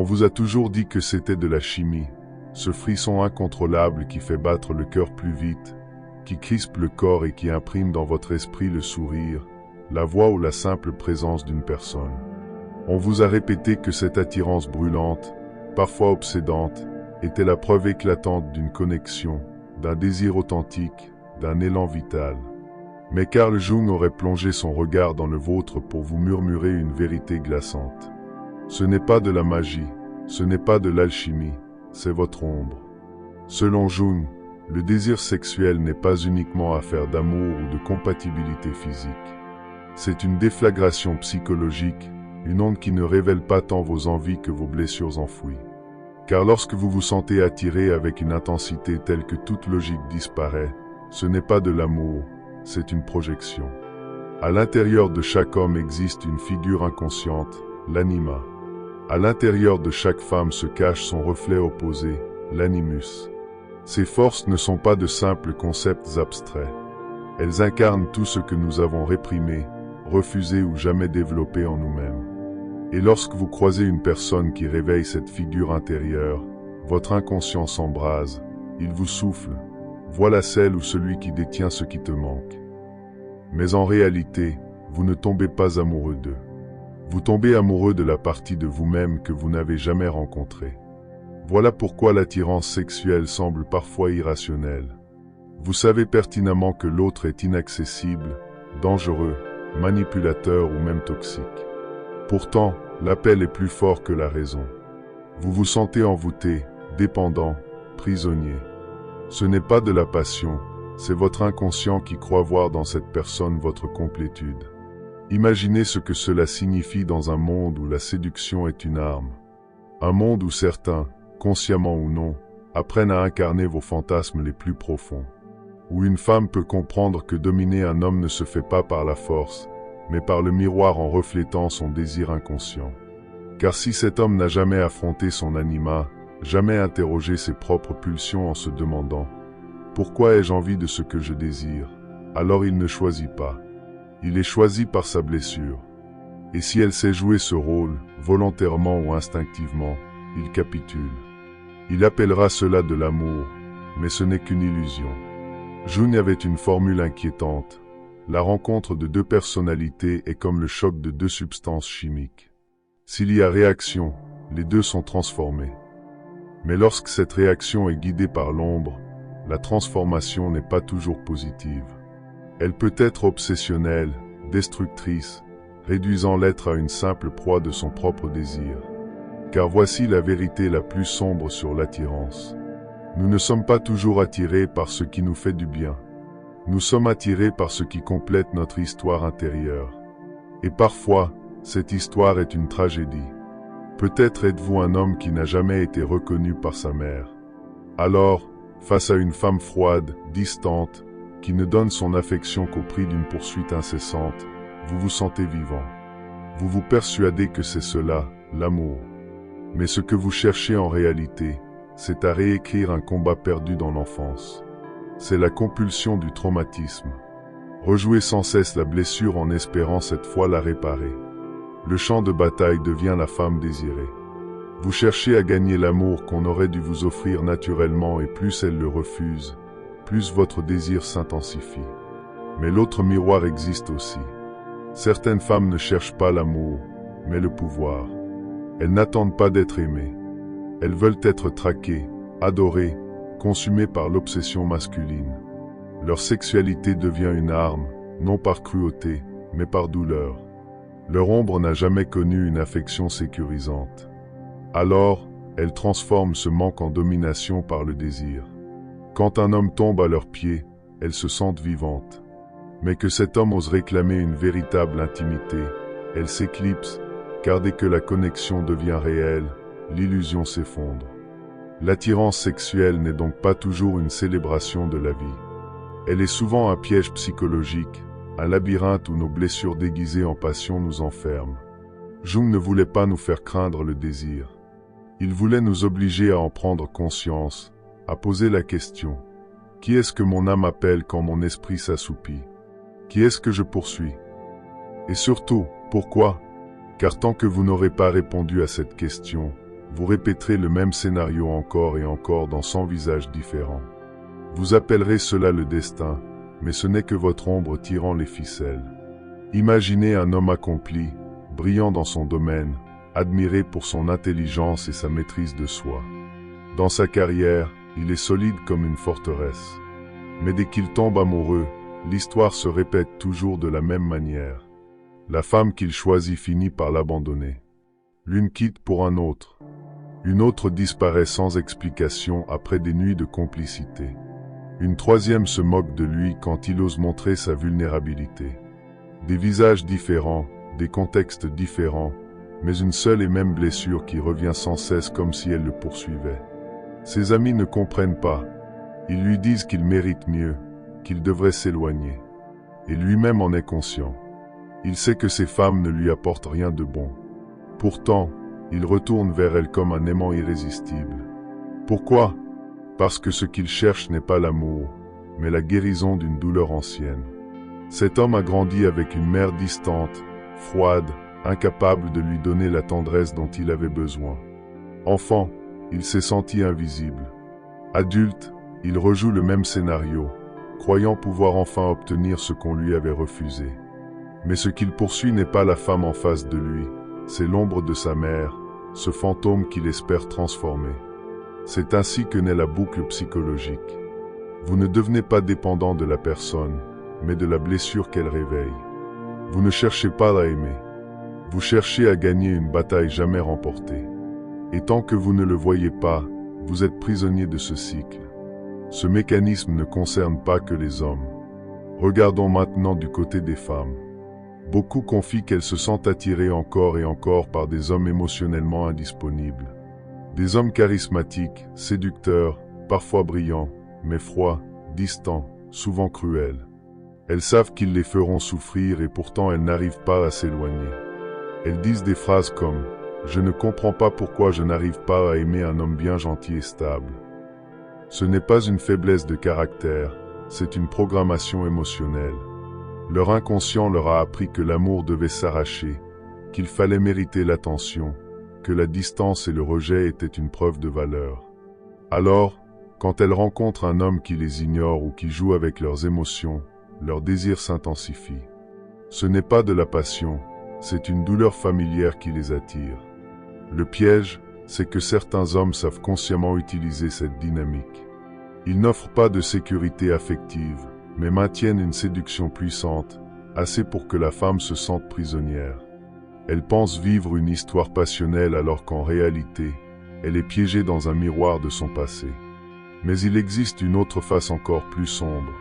vous a toujours dit que c'était de la chimie, ce frisson incontrôlable qui fait battre le cœur plus vite, qui crispe le corps et qui imprime dans votre esprit le sourire, la voix ou la simple présence d'une personne. On vous a répété que cette attirance brûlante, parfois obsédante, était la preuve éclatante d'une connexion, d'un désir authentique, d'un élan vital. Mais Carl Jung aurait plongé son regard dans le vôtre pour vous murmurer une vérité glaçante. Ce n'est pas de la magie, ce n'est pas de l'alchimie, c'est votre ombre. Selon Jung, le désir sexuel n'est pas uniquement affaire d'amour ou de compatibilité physique. C'est une déflagration psychologique, une onde qui ne révèle pas tant vos envies que vos blessures enfouies. Car lorsque vous vous sentez attiré avec une intensité telle que toute logique disparaît, ce n'est pas de l'amour, c'est une projection. À l'intérieur de chaque homme existe une figure inconsciente, l'anima. À l'intérieur de chaque femme se cache son reflet opposé, l'animus. Ces forces ne sont pas de simples concepts abstraits. Elles incarnent tout ce que nous avons réprimé, refusé ou jamais développé en nous-mêmes. Et lorsque vous croisez une personne qui réveille cette figure intérieure, votre inconscient s'embrase, il vous souffle. Voilà celle ou celui qui détient ce qui te manque. Mais en réalité, vous ne tombez pas amoureux d'eux. Vous tombez amoureux de la partie de vous-même que vous n'avez jamais rencontrée. Voilà pourquoi l'attirance sexuelle semble parfois irrationnelle. Vous savez pertinemment que l'autre est inaccessible, dangereux, manipulateur ou même toxique. Pourtant, l'appel est plus fort que la raison. Vous vous sentez envoûté, dépendant, prisonnier. Ce n'est pas de la passion, c'est votre inconscient qui croit voir dans cette personne votre complétude. Imaginez ce que cela signifie dans un monde où la séduction est une arme. Un monde où certains, consciemment ou non, apprennent à incarner vos fantasmes les plus profonds. Où une femme peut comprendre que dominer un homme ne se fait pas par la force, mais par le miroir en reflétant son désir inconscient. Car si cet homme n'a jamais affronté son anima, jamais interrogé ses propres pulsions en se demandant « Pourquoi ai-je envie de ce que je désire ?» alors il ne choisit pas. Il est choisi par sa blessure. Et si elle sait jouer ce rôle, volontairement ou instinctivement, il capitule. Il appellera cela de l'amour, mais ce n'est qu'une illusion. Jung avait une formule inquiétante. La rencontre de deux personnalités est comme le choc de deux substances chimiques. S'il y a réaction, les deux sont transformés. Mais lorsque cette réaction est guidée par l'ombre, la transformation n'est pas toujours positive. Elle peut être obsessionnelle, destructrice, réduisant l'être à une simple proie de son propre désir. Car voici la vérité la plus sombre sur l'attirance. Nous ne sommes pas toujours attirés par ce qui nous fait du bien. Nous sommes attirés par ce qui complète notre histoire intérieure. Et parfois, cette histoire est une tragédie. Peut-être êtes-vous un homme qui n'a jamais été reconnu par sa mère. Alors, face à une femme froide, distante, qui ne donne son affection qu'au prix d'une poursuite incessante, vous vous sentez vivant. Vous vous persuadez que c'est cela, l'amour. Mais ce que vous cherchez en réalité, c'est à réécrire un combat perdu dans l'enfance. C'est la compulsion du traumatisme. Rejouer sans cesse la blessure en espérant cette fois la réparer. Le champ de bataille devient la femme désirée. Vous cherchez à gagner l'amour qu'on aurait dû vous offrir naturellement et plus elle le refuse, plus votre désir s'intensifie. Mais l'autre miroir existe aussi. Certaines femmes ne cherchent pas l'amour, mais le pouvoir. Elles n'attendent pas d'être aimées. Elles veulent être traquées, adorées, consumées par l'obsession masculine. Leur sexualité devient une arme, non par cruauté, mais par douleur. Leur ombre n'a jamais connu une affection sécurisante. Alors, elles transforment ce manque en domination par le désir. Quand un homme tombe à leurs pieds, elles se sentent vivantes. Mais que cet homme ose réclamer une véritable intimité, elle s'éclipse, car dès que la connexion devient réelle, l'illusion s'effondre. L'attirance sexuelle n'est donc pas toujours une célébration de la vie. Elle est souvent un piège psychologique, un labyrinthe où nos blessures déguisées en passion nous enferment. Jung ne voulait pas nous faire craindre le désir. Il voulait nous obliger à en prendre conscience, à poser la question. Qui est-ce que mon âme appelle quand mon esprit s'assoupit? Qui est-ce que je poursuis? Et surtout, pourquoi? Car tant que vous n'aurez pas répondu à cette question, vous répéterez le même scénario encore et encore dans 100 visages différents. Vous appellerez cela le destin, mais ce n'est que votre ombre tirant les ficelles. Imaginez un homme accompli, brillant dans son domaine, admiré pour son intelligence et sa maîtrise de soi. Dans sa carrière, il est solide comme une forteresse. Mais dès qu'il tombe amoureux, l'histoire se répète toujours de la même manière. La femme qu'il choisit finit par l'abandonner. L'une quitte pour un autre. Une autre disparaît sans explication après des nuits de complicité. Une troisième se moque de lui quand il ose montrer sa vulnérabilité. Des visages différents, des contextes différents, mais une seule et même blessure qui revient sans cesse comme si elle le poursuivait. Ses amis ne comprennent pas. Ils lui disent qu'il mérite mieux, qu'il devrait s'éloigner. Et lui-même en est conscient. Il sait que ces femmes ne lui apportent rien de bon. Pourtant, il retourne vers elles comme un aimant irrésistible. Pourquoi ? Parce que ce qu'il cherche n'est pas l'amour, mais la guérison d'une douleur ancienne. Cet homme a grandi avec une mère distante, froide, incapable de lui donner la tendresse dont il avait besoin. Enfant, il s'est senti invisible. Adulte, il rejoue le même scénario, croyant pouvoir enfin obtenir ce qu'on lui avait refusé. Mais ce qu'il poursuit n'est pas la femme en face de lui, c'est l'ombre de sa mère, ce fantôme qu'il espère transformer. C'est ainsi que naît la boucle psychologique. Vous ne devenez pas dépendant de la personne, mais de la blessure qu'elle réveille. Vous ne cherchez pas à aimer. Vous cherchez à gagner une bataille jamais remportée. Et tant que vous ne le voyez pas, vous êtes prisonnier de ce cycle. Ce mécanisme ne concerne pas que les hommes. Regardons maintenant du côté des femmes. Beaucoup confient qu'elles se sentent attirées encore et encore par des hommes émotionnellement indisponibles. Des hommes charismatiques, séducteurs, parfois brillants, mais froids, distants, souvent cruels. Elles savent qu'ils les feront souffrir et pourtant elles n'arrivent pas à s'éloigner. Elles disent des phrases comme « Je ne comprends pas pourquoi je n'arrive pas à aimer un homme bien gentil et stable ». Ce n'est pas une faiblesse de caractère, c'est une programmation émotionnelle. Leur inconscient leur a appris que l'amour devait s'arracher, qu'il fallait mériter l'attention, que la distance et le rejet étaient une preuve de valeur. Alors, quand elles rencontrent un homme qui les ignore ou qui joue avec leurs émotions, leur désir s'intensifie. Ce n'est pas de la passion, c'est une douleur familière qui les attire. Le piège, c'est que certains hommes savent consciemment utiliser cette dynamique. Ils n'offrent pas de sécurité affective, mais maintiennent une séduction puissante, assez pour que la femme se sente prisonnière. Elle pense vivre une histoire passionnelle alors qu'en réalité, elle est piégée dans un miroir de son passé. Mais il existe une autre face encore plus sombre.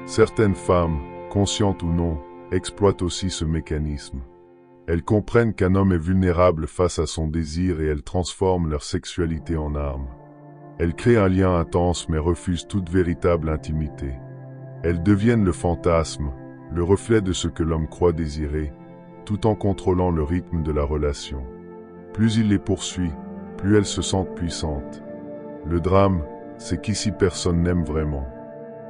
Certaines femmes, conscientes ou non, exploitent aussi ce mécanisme. Elles comprennent qu'un homme est vulnérable face à son désir et elles transforment leur sexualité en arme. Elles créent un lien intense mais refusent toute véritable intimité. Elles deviennent le fantasme, le reflet de ce que l'homme croit désirer, tout en contrôlant le rythme de la relation. Plus il les poursuit, plus elles se sentent puissantes. Le drame, c'est qu'ici personne n'aime vraiment.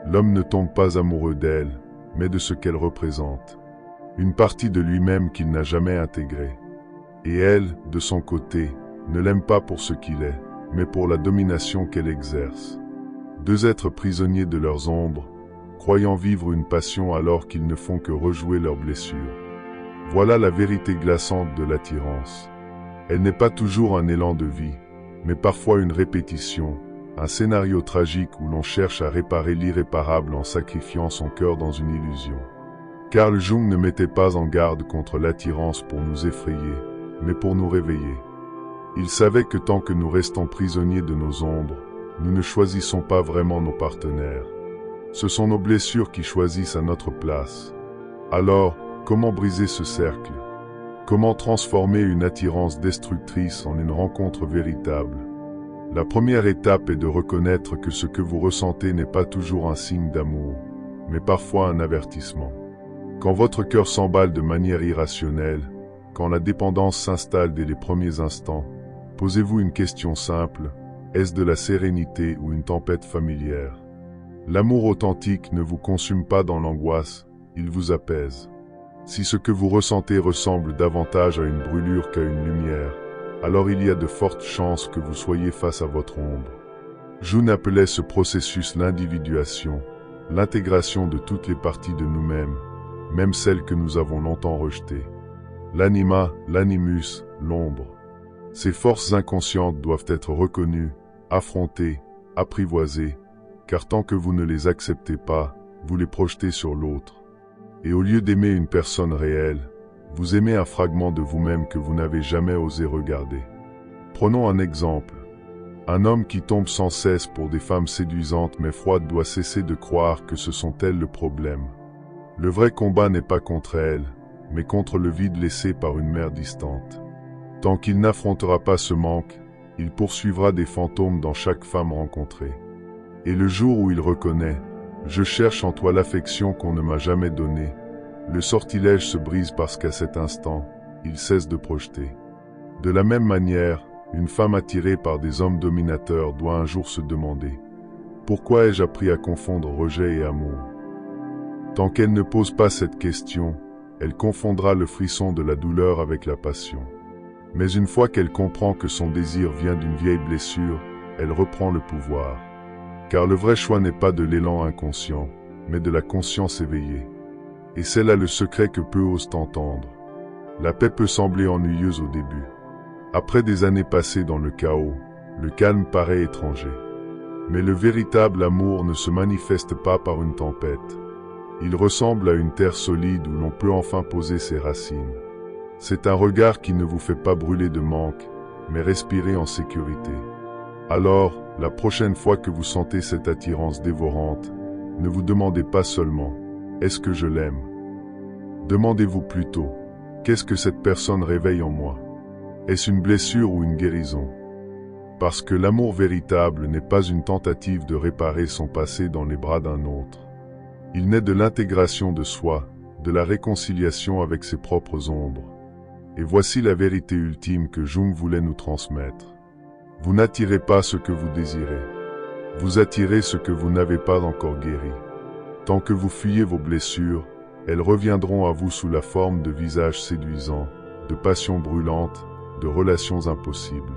L'homme ne tombe pas amoureux d'elle, mais de ce qu'elle représente. Une partie de lui-même qu'il n'a jamais intégrée. Et elle, de son côté, ne l'aime pas pour ce qu'il est, mais pour la domination qu'elle exerce. Deux êtres prisonniers de leurs ombres, croyant vivre une passion alors qu'ils ne font que rejouer leurs blessures. Voilà la vérité glaçante de l'attirance. Elle n'est pas toujours un élan de vie, mais parfois une répétition, un scénario tragique où l'on cherche à réparer l'irréparable en sacrifiant son cœur dans une illusion. Carl Jung ne mettait pas en garde contre l'attirance pour nous effrayer, mais pour nous réveiller. Il savait que tant que nous restons prisonniers de nos ombres, nous ne choisissons pas vraiment nos partenaires. Ce sont nos blessures qui choisissent à notre place. Alors, comment briser ce cercle? Comment transformer une attirance destructrice en une rencontre véritable? La première étape est de reconnaître que ce que vous ressentez n'est pas toujours un signe d'amour, mais parfois un avertissement. Quand votre cœur s'emballe de manière irrationnelle, quand la dépendance s'installe dès les premiers instants, posez-vous une question simple, est-ce de la sérénité ou une tempête familière? L'amour authentique ne vous consume pas dans l'angoisse, il vous apaise. Si ce que vous ressentez ressemble davantage à une brûlure qu'à une lumière, alors il y a de fortes chances que vous soyez face à votre ombre. Jung appelait ce processus l'individuation, l'intégration de toutes les parties de nous-mêmes, même celles que nous avons longtemps rejetées. L'anima, l'animus, l'ombre. Ces forces inconscientes doivent être reconnues, affrontées, apprivoisées, car tant que vous ne les acceptez pas, vous les projetez sur l'autre. Et au lieu d'aimer une personne réelle, vous aimez un fragment de vous-même que vous n'avez jamais osé regarder. Prenons un exemple. Un homme qui tombe sans cesse pour des femmes séduisantes mais froides doit cesser de croire que ce sont elles le problème. Le vrai combat n'est pas contre elles, mais contre le vide laissé par une mère distante. Tant qu'il n'affrontera pas ce manque, il poursuivra des fantômes dans chaque femme rencontrée. Et le jour où il reconnaît « Je cherche en toi l'affection qu'on ne m'a jamais donnée », le sortilège se brise parce qu'à cet instant, il cesse de projeter. De la même manière, une femme attirée par des hommes dominateurs doit un jour se demander « Pourquoi ai-je appris à confondre rejet et amour ?» Tant qu'elle ne pose pas cette question, elle confondra le frisson de la douleur avec la passion. Mais une fois qu'elle comprend que son désir vient d'une vieille blessure, elle reprend le pouvoir. Car le vrai choix n'est pas de l'élan inconscient, mais de la conscience éveillée. Et c'est là le secret que peu osent entendre. La paix peut sembler ennuyeuse au début. Après des années passées dans le chaos, le calme paraît étranger. Mais le véritable amour ne se manifeste pas par une tempête. Il ressemble à une terre solide où l'on peut enfin poser ses racines. C'est un regard qui ne vous fait pas brûler de manque, mais respirer en sécurité. Alors, la prochaine fois que vous sentez cette attirance dévorante, ne vous demandez pas seulement « Est-ce que je l'aime ?» Demandez-vous plutôt « Qu'est-ce que cette personne réveille en moi ?» Est-ce une blessure ou une guérison? Parce que l'amour véritable n'est pas une tentative de réparer son passé dans les bras d'un autre. Il naît de l'intégration de soi, de la réconciliation avec ses propres ombres. Et voici la vérité ultime que Jung voulait nous transmettre. Vous n'attirez pas ce que vous désirez. Vous attirez ce que vous n'avez pas encore guéri. Tant que vous fuyez vos blessures, elles reviendront à vous sous la forme de visages séduisants, de passions brûlantes, de relations impossibles.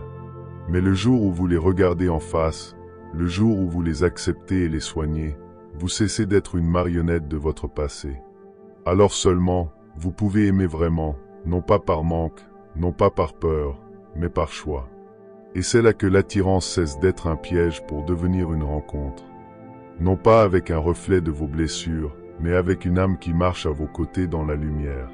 Mais le jour où vous les regardez en face, le jour où vous les acceptez et les soignez, vous cessez d'être une marionnette de votre passé. Alors seulement, vous pouvez aimer vraiment, non pas par manque, non pas par peur, mais par choix. Et c'est là que l'attirance cesse d'être un piège pour devenir une rencontre. Non pas avec un reflet de vos blessures, mais avec une âme qui marche à vos côtés dans la lumière.